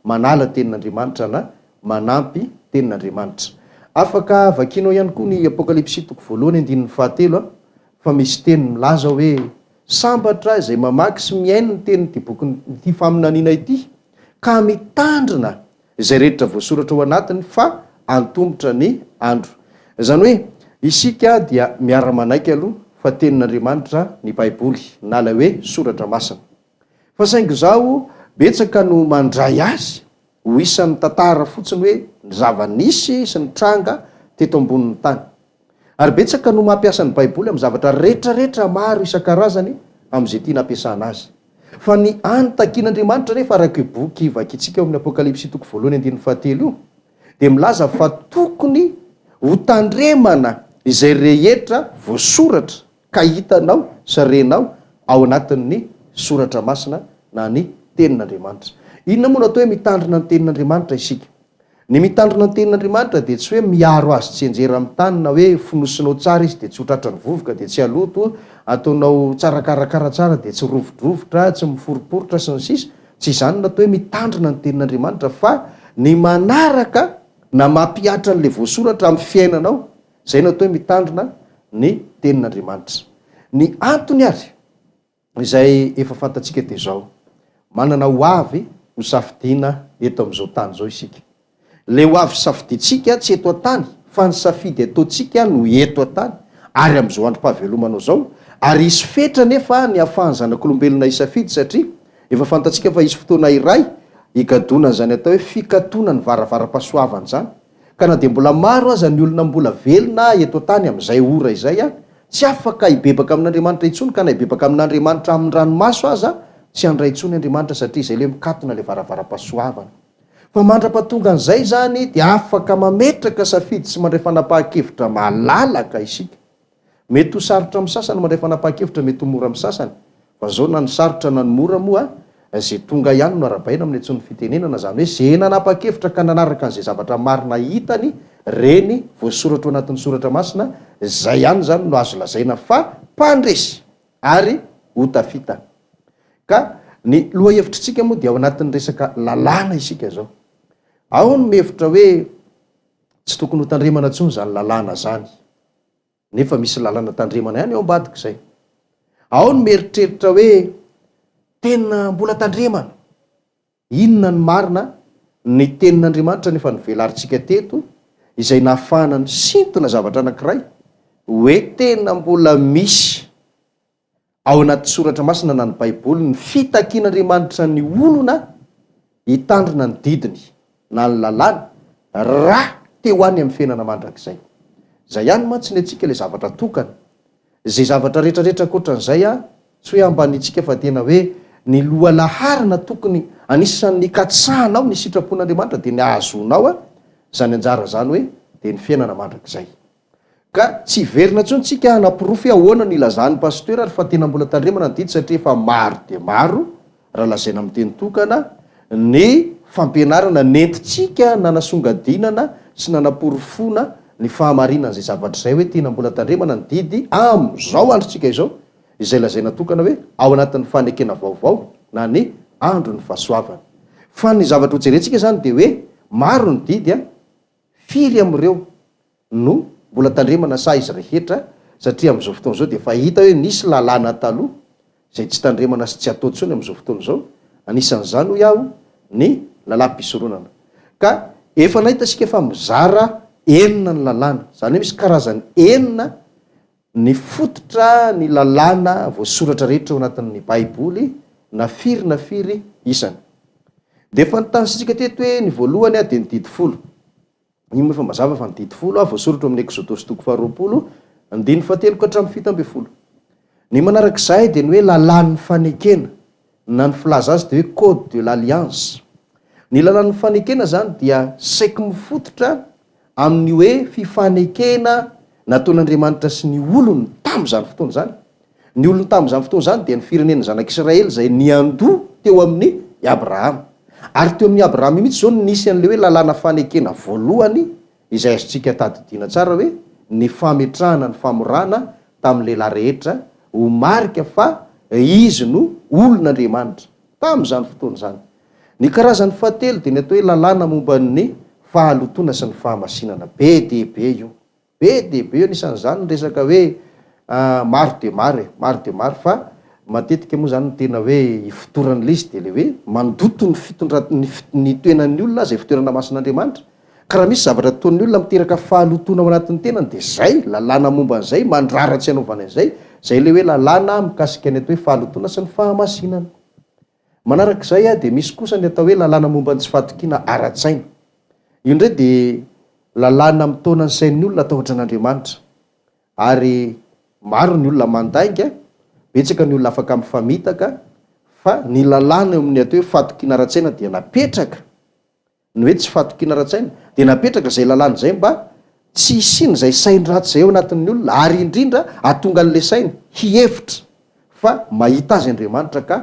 manala tenin'Andriamanitra na manampy tenin'Andriamanitra. Afaka vakinao ihany koa ny Apokalipsy 1:7 fa misy teny milaza hoe sambatra izay mamaky sy miaino ny teny ty boky ty faminaniana ity ka mitandrina izay rehetra voasoratra ao anatiny fa antombotra ny andro. Zany hoe isika dia miara-manaiky aloha fa tenin'Andriamanitra ny Baiboly na la hoe soratra masina. Fa saingy zao betsaka no mandray azy ho isan'ny tantara fotsiny hoe ny zava-nisy sy ny tranga teto ambonin'ny tany. Ary betsaka no mampiasa ny Baiboly amin'ny zavatra rehetrarehetra maro isan-karazany amin'izay tiana ampiasana azy. Fa ny antakian'Andriamanitra rehefa araka boky vakitsika ao amin'ny Apokalipsy 1:7 io dia milaza fa tokony ho tandremana izay rehetra voasoratra ka hitanao sarenao ao anatin'ny soratra masina na ny tenin'Andriamanitra. Inona moa natao hoe mitandrina ny tenin'Andriamanitra isika? Ny mitandrina ny tenin'Andriamanitra dia tsy hoe miaro azy tsy enjera amin'ny tany na hoe finosinao tsara izy dia tsy ho tratra ny vovoka dia tsy haloto, ataonao tsara karakara tsara dia tsy rovodrovotra, tsy miforoporotra sy ny sisa. Tsy izany natao hoe mitandrina ny tenin'Andriamanitra fa ny manaraka na mampiatra n'le voasoratra amin'ny fiainanao, izay natao hoe mitandrina ny tenin'Andriamanitra. Ny antony ary izay efa fantatsika dia zao, manana ho avy ho safidiana eto amin'izao tany zao isika. Le ho avy safiditsika tsy eto an-tany fa ny safidy ataontsika no eto an-tany ary amin'izao androm-pahavelomanao zao, ary isy fetra nefa ny ahafahan'ny zanak'olombelona isafidy satria efa fantatsika fa isy fotoana iray ikadona zany atao hoe fikatona ny varavara-pahasoavana zany, ka na dia mbola maro aza ny olona mbola velona eto an-tany amin'izay ora izay tsy afaka hibebaka amin'Andriamanitra intsony, ka na hibebaka amin'Andriamanitra amin'ny ranomaso aza tsy handray intsony Andriamanitra satria izay le mikatona le varavara-pahasoavana. Fa mandra-pahatonga an'izay zany dia afaka mametraka safidy sy mandray fanapahan-kevitra malalaka isika. Mety ho sarotra amin'ny sasany mandray fanapahan-kevitra, mety ho mora amin'ny sasany, fa zao na ny sarotra na ny mora moa izay tonga ihany no arabaina amin'ny antson'ny fitenenana, zany hoe izay nanapa-kevitra ka nanaraka an'izay zavatra marina hitany reny voasoratra anatin'ny soratra masina, izay ihany zany no azo lazaina fa mpandresy ary ho tafita. Ka ny loha hevitritsika moa dia ao anatin'ny resaka lalàna isika zao. Ao ny mihevitra hoe tsy tokony ho tandremana intsony zany lalàna zany, nefa misy lalàna tandremana ihany ao ambadika izay. Ao ny mieritreritra hoe tena mbola tandremana. Inona ny marina? Ny tenin'Andriamanitra nefa nivelarintsika teto izay nahafahana ny sintona zavatra anankiray hoe tena mbola misy ao anaty soratra masina na ny Baiboly ny fitakian'Andriamanitra ny olona hitandrina ny didiny na ny lalàna raha te ho any amin'ny fiainana mandrakizay. Zay ihany mantsy ny antsika le zavatra tokana. Izay zavatra rehetrarehetra ankoatran'izay tsy hoe ambanitsika fa tena hoe ny loha laharana tokony anisan'ny katsahanao ny sitrapon'Andriamanitra dia ny ahazonao zany anjara zany hoe dia ny fiainana mandrakizay. Ka tsy verina intsony tsika hanapirofy ahoana ny ilazan'ny pasteur ary fa tena mbola tandremana ny didy satria efa maro dia maro raha lazaina amin'ny teny tokana ny fampianarana nentintsika nanasongadinana sy nanapirofona ny fahamarinana izay zavatra izay hoe tena mbola tandremana ny didy amin'izao androntsika izao, izay lazaina tokana hoe ao anatin'ny fanekena vaovao na ny andro ny fahasoavana. Fa ny zavatra hojerentsika zany dia hoe maro ny didy firy amin'ireo no mbola tandremana sa izy rehetra, satria amin'izao fotoana izao dia fahita hoe nisy lalàna taloha izay tsy tandremana sy tsy atao intsony amin'izao fotoana izao. Anisan'izany hoe aho ny lalam-pisoronana. Ka efa nahita sika fa mizara enina ny lalàna, zany hoe misy karazany enina ny fototra ny lalàna voasoratra rehetra ao anatin'ny Baiboly na firy isany. Dia efa nitanisitsika teto hoe ny voalohany dia ny didy folo. Iny efa mazava fa ny didy folo voasoratra amin'ny Exodosy 20 andiny 7 hatramin'ny 7. Ny manarak'izay dia ny hoe lalàn'ny fanekena na ny filaza azy dia hoe code de l'alliance. Ny lalàn'ny fanekena zany dia saiky mifototra amin'ny hoe fifanekena nataon'Andriamanitra sy ny olony tamin'izany fotoana zany. Ny olony tamin'izany fotoana zany dia ny firenen'ny zanak'Israely izay niandoha teo amin'ny Abrahama. Ary teo amin'ny Abrahama mihitsy zao nisy an'le hoe lalàna fanekena voalohany izay azontsika tadidiana tsara hoe ny fametrahana ny famorana tamin'ny lehilahy rehetra ho marika fa izy no olon'Andriamanitra tamin'izany fotoana zany. Ny karazany fahatelo dia ny atao hoe lalàna momban'ny fahalotona sy ny fahamasinana. Be dehibe io. Be dehibe io anisan'izany ny resaka hoe maro de maro fa matetika moa zany tena hoe ifotoran'ilay izy dia le hoe mandoto ny toenan'ny olona zay fitoerana masin'Andriamanitra. Ka raha misy zavatra ataon'ny olona miteraka fahalotona ao anatin'ny tenany dia zay lalàna momban'izay mandraratsy anaovana izay, zay le hoe lalàna mikasika ny atao hoe fahalotona sy ny fahamasinana. Manarak'izay dia misy kosa ny atao hoe lalàna momban'ny tsy fahatokiana ara-tsaina. Io ndray dia lalàna mitona ny sain'ny olona atahotra an'Andriamanitra. Ary maro ny olona mandainga, betsaka ny olona afaka mifamitaka, fa ny lalàna eo amin'ny atao hoe fahatokiana ara-tsaina dia napetraka. Ny hoe tsy fahatokiana ara-tsaina dia napetraka zay lalàna zay mba tsy isiny zay sainy ratsy zay eo anatin'ny olona, ary indrindra ahatonga an'ilay sainy hihevitra fa mahita azy Andriamanitra ka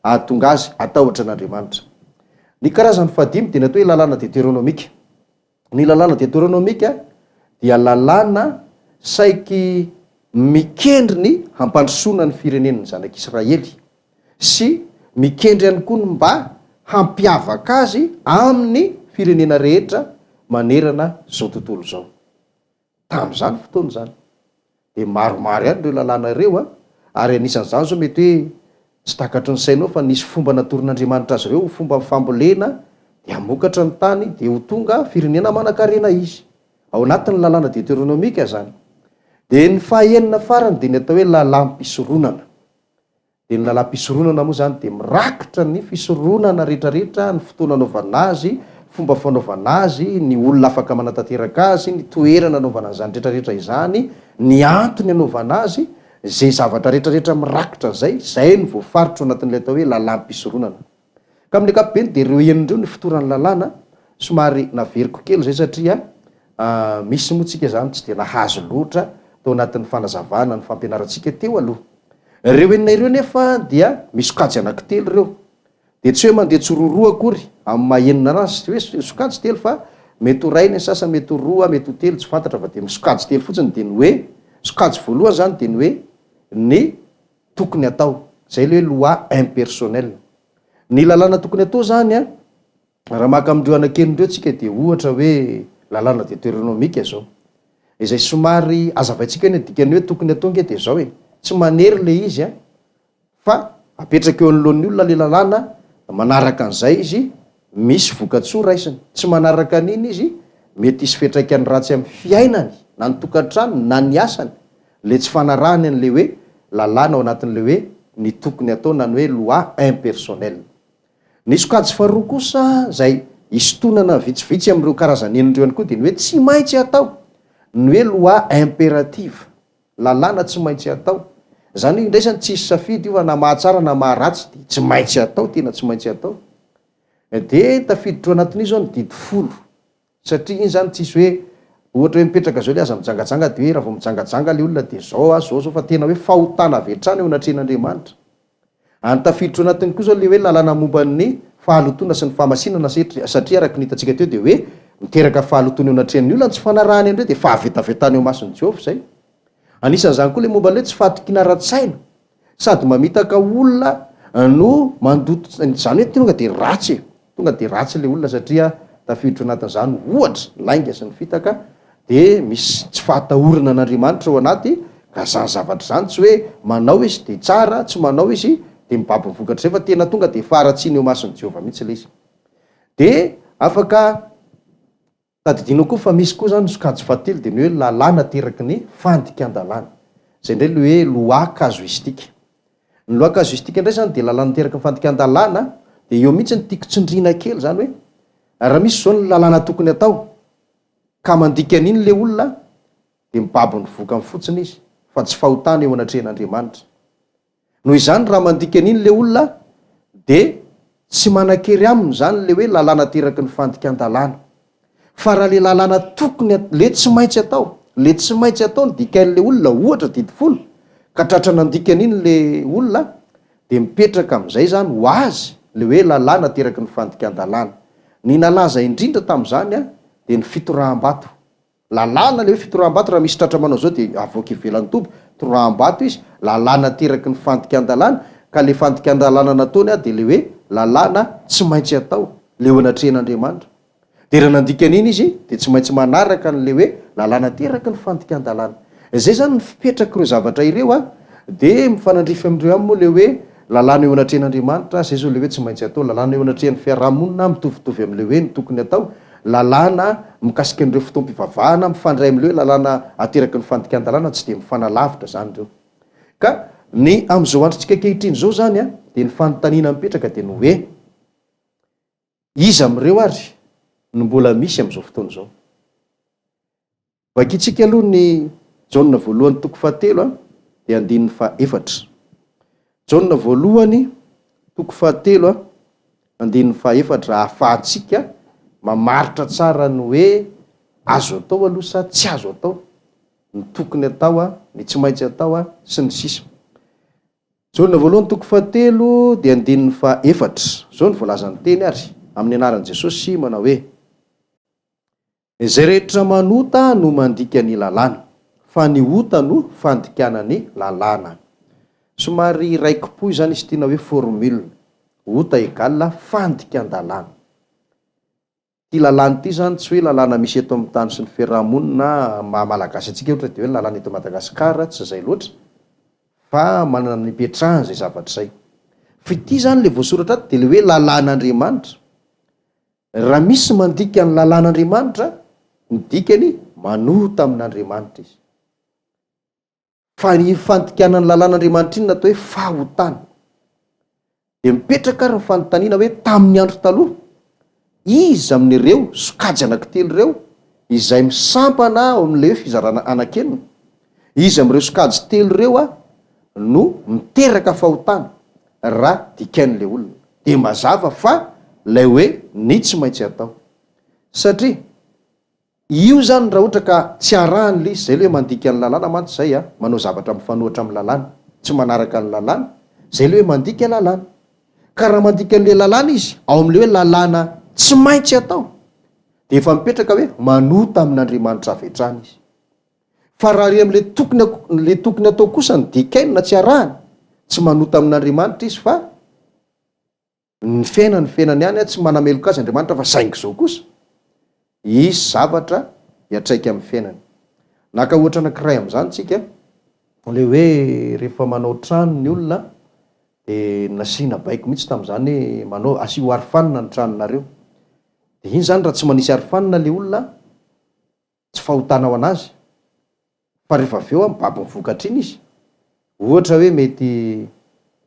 ahatonga azy atahotra an'Andriamanitra. Ny karazany fahadimy dia ny atao hoe lalàna deutéronomika. Ny lalàna deutéronomika dia lalàna saiky mikendry ny hampandrosoana ny firenen'ny zanak'Israely sy mikendry ihany koa ny mba hampiavaka azy amin'ny firenena rehetra manerana zao tontolo zao. Tamin'izany fotoana zany dia maromaro ihany ireo lalàna ireo ary anisan'izany zao mety hoe tsy takatry ny sainao fa nisy fomba natorin'Andriamanitra azy ireo, fomba fambolena dia hamokatra ny tany dia ho tonga firenena manan-karena izy. Ao anatin'ny lalàna deutéronomika zany. Dia ny fahaenina farany dia ny atao hoe lalàm-pisoronana. Dia ny lalàm-pisoronana moa zany dia mirakitra ny fisoronana rehetrarehetra, ny fotoana anaovana azy, fomba fanaovana azy, ny olona afaka manatanteraka azy, ny toerana anaovana izany rehetrarehetra izany, ny antony anaovana azy, zay zavatra rehetrarehetra mirakitra zay, zay ny voafaritra anatin'ilay atao hoe lalàm-pisoronana. Ka amin'ny ankapobeny dia ireo enindreo ny fotoran'ny lalàna somary naveriko kely zay satria misy moa tsika zany tsy dia nahazo loatra tao anatin'ny fanazavana ny fampianarantsika teo aloha. Ireo enina ireo nefa dia misy sokajy anankitelo ireo. Dia tsy hoe mandeha tsororoa akory amin'ny mahaenina anazy, tsy hoe sokajy telo fa mety ho ray ny sasany, mety ho roa, mety ho telo, tsy fantatra fa dia misokajy telo fotsiny. Dia ny hoe sokajy voalohany zany dia ny hoe ny tokony atao, zay le hoe loi impersonnel. Ny lalàna tokony atao zany raha maka amindreo anankendreo tsika dia ohatra hoe lalàna deutéronomika zao, izay somary azavaitsika ny dikany hoe tokony atao nge dia zao tsy manery le izy fa apetraka eo anoloan'ny olona le lalàna, manaraka an'izay izy misy vokatsoa raisiny. Tsy manaraka an'iny izy mety hisy fiantraikany ratsy amin'ny fiainany, na ny tokantranony na ny asany, le tsy fanarahany an'le hoe lalàna ao anatin'le hoe ny tokony atao na ny hoe loi impersonnel. Ny sokajy faharoa kosa zay istonana vitsivitsy amin'ireo karazany enindreo ihany koa dia ny hoe tsy maintsy atao, ny hoe loi impérative, lalàna tsy maintsy atao. Zany indraisany tsisy safidy io fa na mahatsara na maharatsy dia tsy maintsy atao, tena tsy maintsy atao. Dia tafiditra ao anatin'izy zao ny didy folo, satria iny zany tsisy hoe ohatra hoe mipetraka zao le aza mijangajanga dia hoe raha vao mijangajanga le olona dia zao fa tena hoe fahotana avy hatrany eo anatren'Andriamanitra. Any tafiditra ao anatiny koa zao le hoe lalàna momban'ny fahalotona sy ny fahamasinana satria araka ny hitantsika teo dia hoe miteraka fahalotona eo anatren'ny olona, tsy fanarahany andreo dia fahavetavetany eo mason'ny Jehovah zay. Anisan'izany koa le momban'le tsy fahatokiana ara-tsaina, sady mamitaka olona no mandoto, zany hoe tonga dia ratsy le olona satria tafiditra anatin'izany ohatra lainga sy ny fitaka, dia misy tsy fahatahorana an'Andriamanitra ao anaty, ka zany zavatra zany tsy hoe manao izy dia tsara, tsy manao izy dia mibaby mivokatra zay, fa tena tonga dia faharatsiana eo mason'ny Jehovah mihitsy le izy. Dia afaka tadidino koa fa misy koa zany sokajy fahatelo dia ny hoe lalàna teraky ny fandikan-dalàna, zay indray le hoe loi casuistique. Ny loi casuistique indray zany dia lalàna teraky ny fandikan-dalàna, dia eo mihitsy ny tiako tsindriana kely zany hoe raha misy zao ny lalàna tokony atao ka mandika an'iny le olona dia mibaby ny voka fotsiny izy fa tsy fahotana eo anatren'Andriamanitra. Noho izany raha mandika an'iny le olona dia tsy manan-kery aminy zany le hoe lalàna teraky ny fandikan-dalàna, fa raha le lalàna tokony le tsy maintsy atao, le tsy maintsy atao ny dikan'le olona ohatra didy folo ka tratra nandika an'iny le olona dia mipetraka amin'izay zany ho azy le hoe lalàna teraky ny fandikan-dalàna. Ny nalaza indrindra tamin'izany dia ny fitoraham-bato. Lalàna le hoe fitoraham-bato raha misy tratra manao zao dia avoaka ivelan'ny toby, toraham-bato izy, lalàna teraky ny fandikan-dalàna, ka le fandikan-dalàna nataony dia le hoe lalàna tsy maintsy atao le ho anatrehan'Andriamanitra. De raha nandikan'iny izy de tsy maintsy manaraka n'le hoe lalàna teraka ny fandikan-dalàna. Zay zany mipetraka ireo zavatra ireo a, de mifanandrify amindreo aminy moa le hoe lalàna eo anatrehan'Andriamanitra, zay zao le hoe tsy maintsy atao. Lalàna eo anatrehan'ny fiarahamonina mitovitovy am'le hoe ny tokony atao. Lalàna mikasika an'ireo fotoam-pivavahana mifandray am'le hoe lalàna ateraky ny fandikan-dalàna, tsy de mifanalavitra zany reo. Ka ny am'izao androntsika ankehitriny zao zany a, de ny fanontaniana mipetraka de ny hoe iza am'ireo ary no mbola misy am'izao fotoana zao. Vakitsika aloha ny Jaona voalohany toko fahatelo a, de andininy fahaefatra. Jaona voalohany toko fahatelo a, andininy fahaefatra, ahafahantsika mamaritra tsara ny hoe azo atao aloha sa tsy azo atao, ny tokony atao a, ny tsy maintsy atao a, sy ny sisa. Jaona voalohany toko fahatelo de andininy fahaefatra. Zao ny voalazany teny ary amin'ny anaran'i Jesosy manao hoe zay rehetra manota no mandika ny lalàna, fa ny ota no fandikana ny lalàna. Somary raiki-po zany izy tiana hoe formule, ota égale fandikan-dalàna. Ty lalàna ty zany tsy hoe lalàna misy eto amin'ny tany sy ny fiarahamonina malagasy atsika ohatra de hoe lalàna eto Madagasikara, tsy zay loatra, fa manana ny ipetrahany zay zavatra zay. Fa ity zany le voasoratra ato de le hoe lalàn'Andriamanitra. Raha misy mandika ny lalàn'Andriamanitra, ny dikany manota amin'Andriamanitra izy. Fa ny fandikanany lalàn'Andriamanitra iny natao hoe fahotana. De mipetraka ary ny fanontaniana hoe tamin'ny andro taloha, izy amin'ireo sokajy anankitelo ireo izay misampana ao amin'le hoe fizarana anankenina, izy amin'ireo sokajy telo ireo a no miteraka fahotana raha dikain'le olona. De mazava fa lay hoe ny tsy maintsy atao. Satria io zany raha ohatra ka tsy arahany le izy, zay le hoe mandika ny lalàna mantsy zay a, manao zavatra mifanohatra amin'ny lalàna, tsy manaraka ny lalàna, zay le hoe mandika lalàna. Ka raha mandika an'le lalàna izy ao amin'le hoe lalàna tsy maintsy atao, de efa mipetraka hoe manota amin'Andriamanitra avy hatrany izy. Fa raha re am'le tokony atao kosa ny dikainy na tsy arahany, tsy manota amin'Andriamanitra izy, fa ny fiainany ihany tsy manameloka azy Andriamanitra, fa saingy zao kosa isy zavatra hiatraika amin'ny fiainany. Naka ohatra anankiray am'izany tsika, le hoe rehefa manao trano ny olona de nasiana baiko mihitsy tam'izany hoe manao asio arofanina ny tranonareo. De iny zany raha tsy manisy arofanina le olona, tsy fahotana ho anazy. Fa rehefa avy eo mibaby mivokatra iny izy. Ohatra hoe mety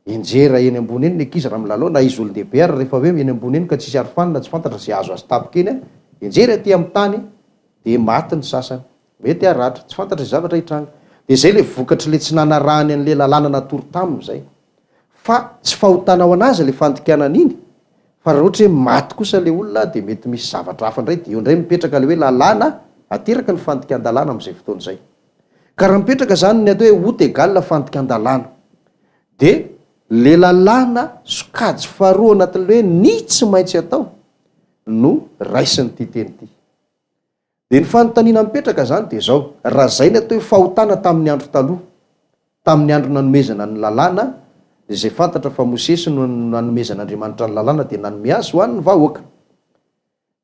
injera eny ambony eny ny ankizy raha milalao, na izy olon-dehibe ary rehefa hoe eny ambony eny ka tsisy arofanina, tsy fantatra zay azo tapika eny, injera aty amin'ny tany de maty ny sasany, mety aratra, tsy fantatra zay zavatra hitranga. De zay le vokatra le tsy nanarahany an'le lalàna natory taminy zay. Fa tsy fahotana ho anazy le fandikanana iny, fa raha ohatra hoe maty kosa le olona de mety misy zavatra hafa indray, de eo indray mipetraka le hoe lalàna ateraka ny fandikan-dalàna am'izay fotoana zay. Ka raha mipetraka zany ny atao hoe ota égale fandikan-dalàna, de le lalàna sokajy faharoa anatin'le hoe ny tsy maintsy atao no raisiny ty teny ty. De ny fanontaniana mipetraka zany de zao, raha zay ny atao hoe fahotana tamin'ny andro taloha, tamin'ny andro nanomezana ny lalàna, de zay fantatra fa Mosesy no nanomezan'Andriamanitra ny lalàna de nanome azy ho an'ny vahoaka.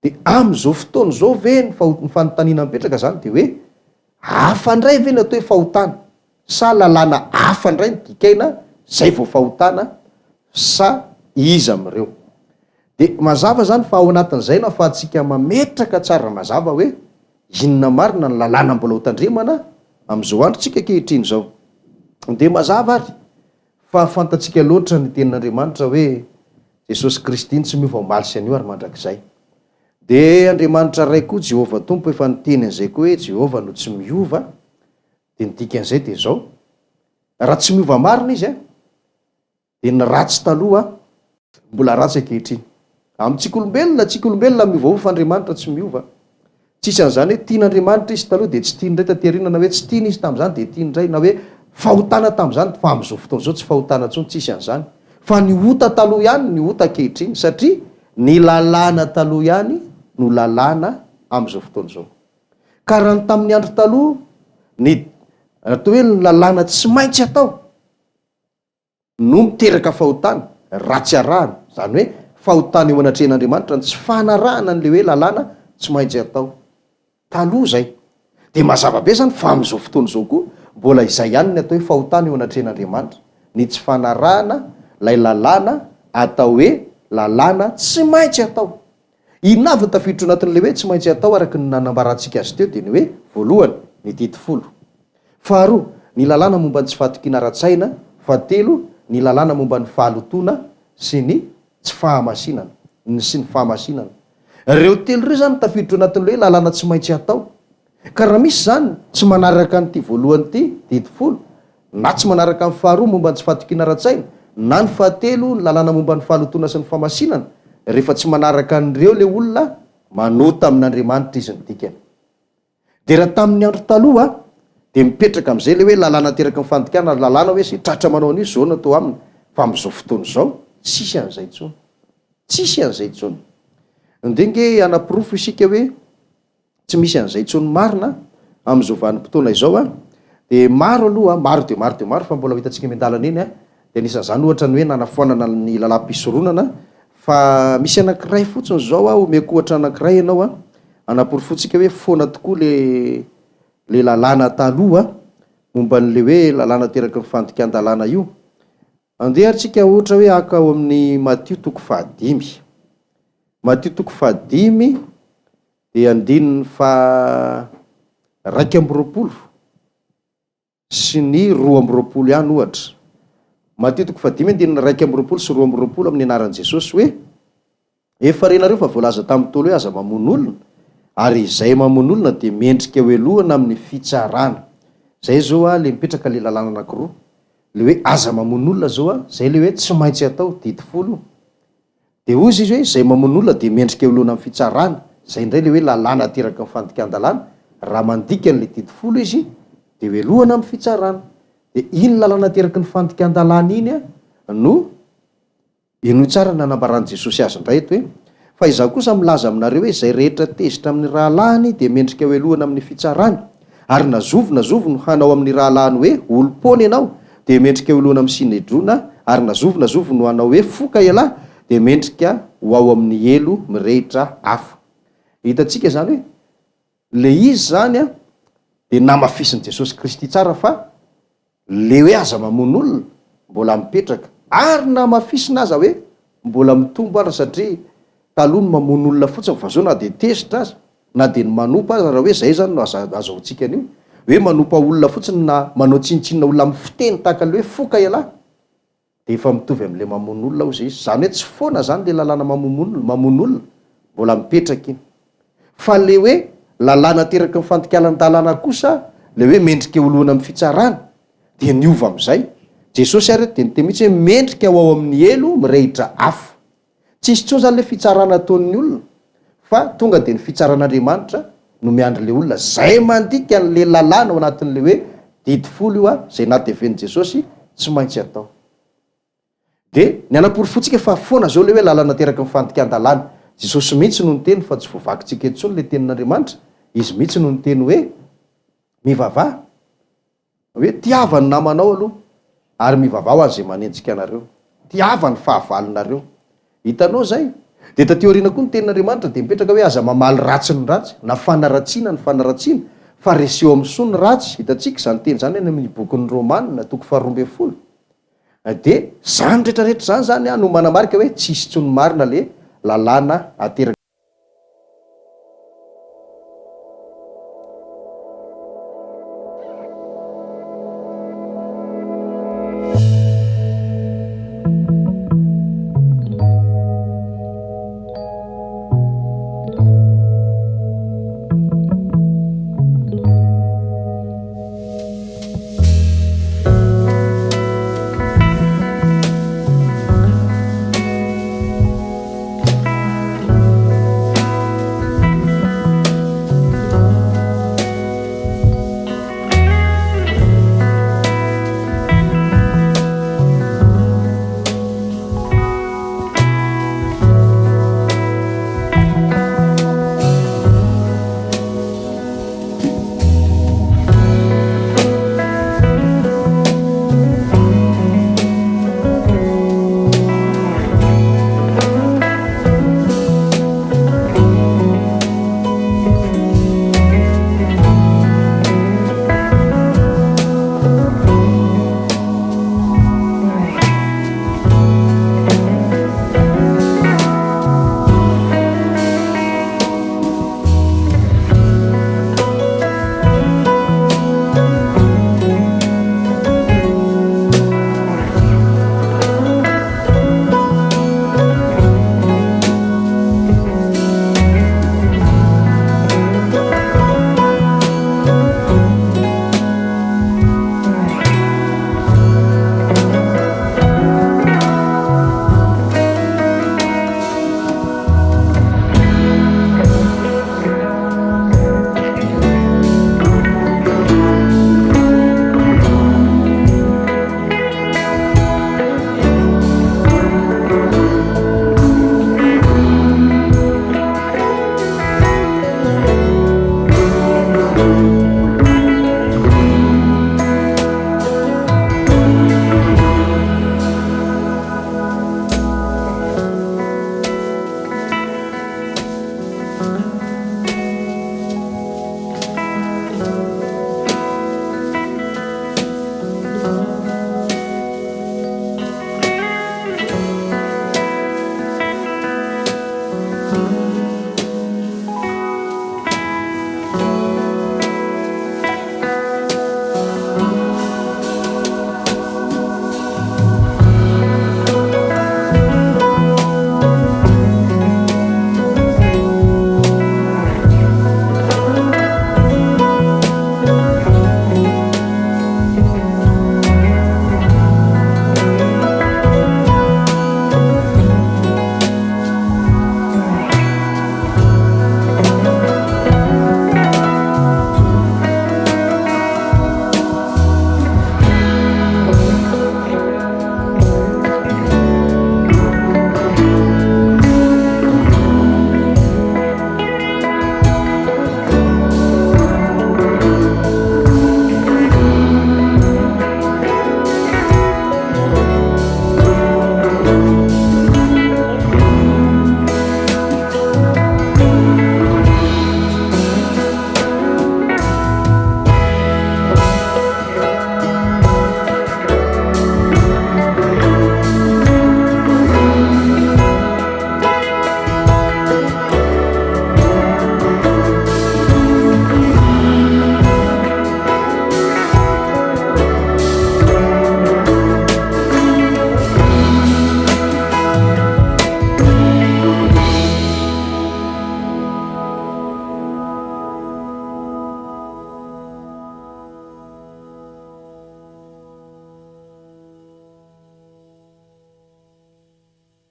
De am'izao fotoana zao ve ny fanontaniana mipetraka zany de hoe hafa indray ve ny atao hoe fahotana, sa lalàna hafa indray ny dikaina zay vao fahotana, sa iza am'ireo. De mazava zany fa ao anatin'izay no ahafahantsika mametraka tsara mazava hoe inona marina ny lalàna mbola hotandremana am'izao androntsika ankehitriny zao. De mazava ary fa fantatsika loatra ny tenin'Andriamanitra hoe Jesosy Kristy tsy miova omaly sy anio ary mandrakizay. De Andriamanitra ray koa Jehova Tompo efa niteny an'izay koa hoe Jehova no tsy miova. De ny dikan'izay de zao, raha tsy miova marina izy de ny ratsy taloha mbola ratsy ankehitriny. Amintsika olombelona miova fa Andriamanitra tsy miova. Tsisy an'izany hoe tian'Andriamanitra izy taloha de tsy tiany indray taty aoriana, na hoe tsy tiany izy tam'izany de tiany indray, na hoe fahotana tam'izany fa am'izao fotoana zao tsy fahotana intsony, tsisy an'izany. Fa ny ota taloha ihany ny ota ankehitriny, satria ny lalàna taloha ihany no lalàna am'izao fotoana zao. Ka raha ny tamin'ny andro taloha ny atao hoe ny lalàna tsy maintsy atao no miteraka fahotana, ratsy arahany, zany hoe fahotana eo anatrehan'Andriamanitra tsy fanarahana n'le hoe lalàna tsy maintsy atao taloha zay. De mazava be zany fa am'izao fotoana izao koa mbola izay ihany ny atao hoe fahotana eo anatrehan'Andriamanitra, ny tsy fanarahana lay lalàna atao hoe lalàna tsy maintsy atao. Inona avy ny tafiditra anatin'le hoe tsy maintsy atao araky ny nanambarantsika azy teo de ny hoe voalohany ny dity folo, faharoa ny lalàna momba ny tsy fahatokina ara-tsaina, fahatelo ny lalàna momba ny fahalotoana sy ny tsy fahamasinana sy ny fahamasinana. Reo telo reo zany tafiditra anatin'le hoe lalàna tsy maintsy atao. Ka raha misy zany tsy manaraka an'ity voalohany ity dity folo, na tsy manaraka amin'ny faharoa momba ny tsy fahatokina ara-tsaina, na ny fahatelo ny lalàna momba ny fahalotoana sy ny fahamasinana, rehefa tsy manaraka an'ireo le olona manota amin'Andriamanitra izy ny dikany. De raha tamin'ny andro taloha de mipetraka am'izay le hoe lalàna teraka ny fandikana, lalàna hoe sy tratra manao an'io zao no atao aminy. Fa am'izao fotoana izao tsisy an'izay intsony, tsisy an'izay intsony. Indenge anapirofo isika hoe tsy misy an'izay intsony marina am'izao vanim-potoana izao de maro aloha, maro de maro de maro fa mbola hitantsika miandalana eny de anisan'izany ohatra ny hoe nanafoanana ny lalam-pisoronana. Fa misy anankiray fotsiny zao omeko ohatra anankiray ianao anaporofontsika hoe foana tokoa le lalàna taloha momba n'le hoe lalàna teraky ny fandikan-dalàna io. Andeha atsika ohatra hoe aka ao amin'ny Matthieu toko 5, Matthieu toko 5 de andininy fa 2:20 sy ny 2:20 ihany ohatra. Matthieu toko 5 andininy 2:20 sy 2:20 amin'ny anaran'i Jesosy hoe efa renareo fa voalaza tamin'ny tolo hoe aza mamono olona, ary izay mamono olona de miendrika hoelohana amin'ny fitsarana. Zay zao le mipetraka le lalàna anankiroa, le hoe aza mamono olona zao zay le hoe tsy maintsy atao dity folo. De ozy izy hoe zay mamono olona de miendrika hoelohana amin'ny fitsarana, zay indray le hoe lalàna teraka ny fandikan-dalàna. Raha mandika an'le dity folo izy de hoelohana amin'ny fitsarana. De iny lalàna teraky ny fandikan-dalàna iny no ino tsara nanambaran'i Jesosy azy indray eto hoe fa izaho kosa milaza aminareo hoe zay rehetra tezitra amin'ny rahalahiny de miendrika hoelohana amin'ny fitsarana, ary nazovo no hanao amin'ny rahalahiny hoe olo-pony ianao de miendrika hoelohana amin'ny sinedrona, ary nazovo no hanao hoe foka ialahy de miendrika ho ao amin'ny elo mirehitra afo. Hitantsika zany hoe le izy zany de namafisin'i Jesosy Kristy tsara fa le hoe aza mamono olona mbola mipetraka, ary namafisina aza hoe mbola mitombo ara, satria taloha ny mamono olona fotsiny fa zao na de tezitra aza na de ny manompa aza, raha hoe zay zany no azahoantsika an'io hoe manompa olona fotsiny na manao tsinitsinina olona amin'ny fiteny tahaka le hoe foka ialahy de efa mitovy amin'le mamono olona ozy izy. Zany hoe tsy foana zany le lalàna mamono olona, mbola mipetraka iny. Fa le hoe lalàna teraky ny fandikalan-dalàna kosa, le hoe mendrika hoelohana amin'ny fitsarana de niova am'izay. Jesosy ary de niteny mihitsy hoe mendrika ho ao amin'ny elo mirehitra afo. Tsisy tsony zany le fitsarana ataon'ny olona, fa tonga de ny fitsaran'Andriamanitra no miandry le olona zay mandika an'le lalàna ao anatin'le hoe dity folo io zay nateven'i Jesosy tsy maintsy atao. De ny anaporofontsika fa foana zao le hoe lalàna teraky ny fandikan-dalàna. Jesosy mihitsy no niteny fa tsy voavakintsika etsony le tenin'Andriamanitra. Izy mihitsy no niteny hoe mivavaha, hoe tiava ny namanao aloha ary mivavaha ho an'izay manenjika anareo, tiava ny fahavalonareo. Hitanao zay. De taty aoriana koa ny tenin'Andriamanitra de mipetraka hoe aza mamaly ratsy ny ratsy, na fanaratsiana ny fanaratsiana, fa reseo amin'ny soa ny ratsy. Hitantsika zany teny zany eny amin'ny bokin'ny Romanina toko 12. De zany rehetrarehetra zany no manamarika hoe tsisy tsony marina le lalàna ateraky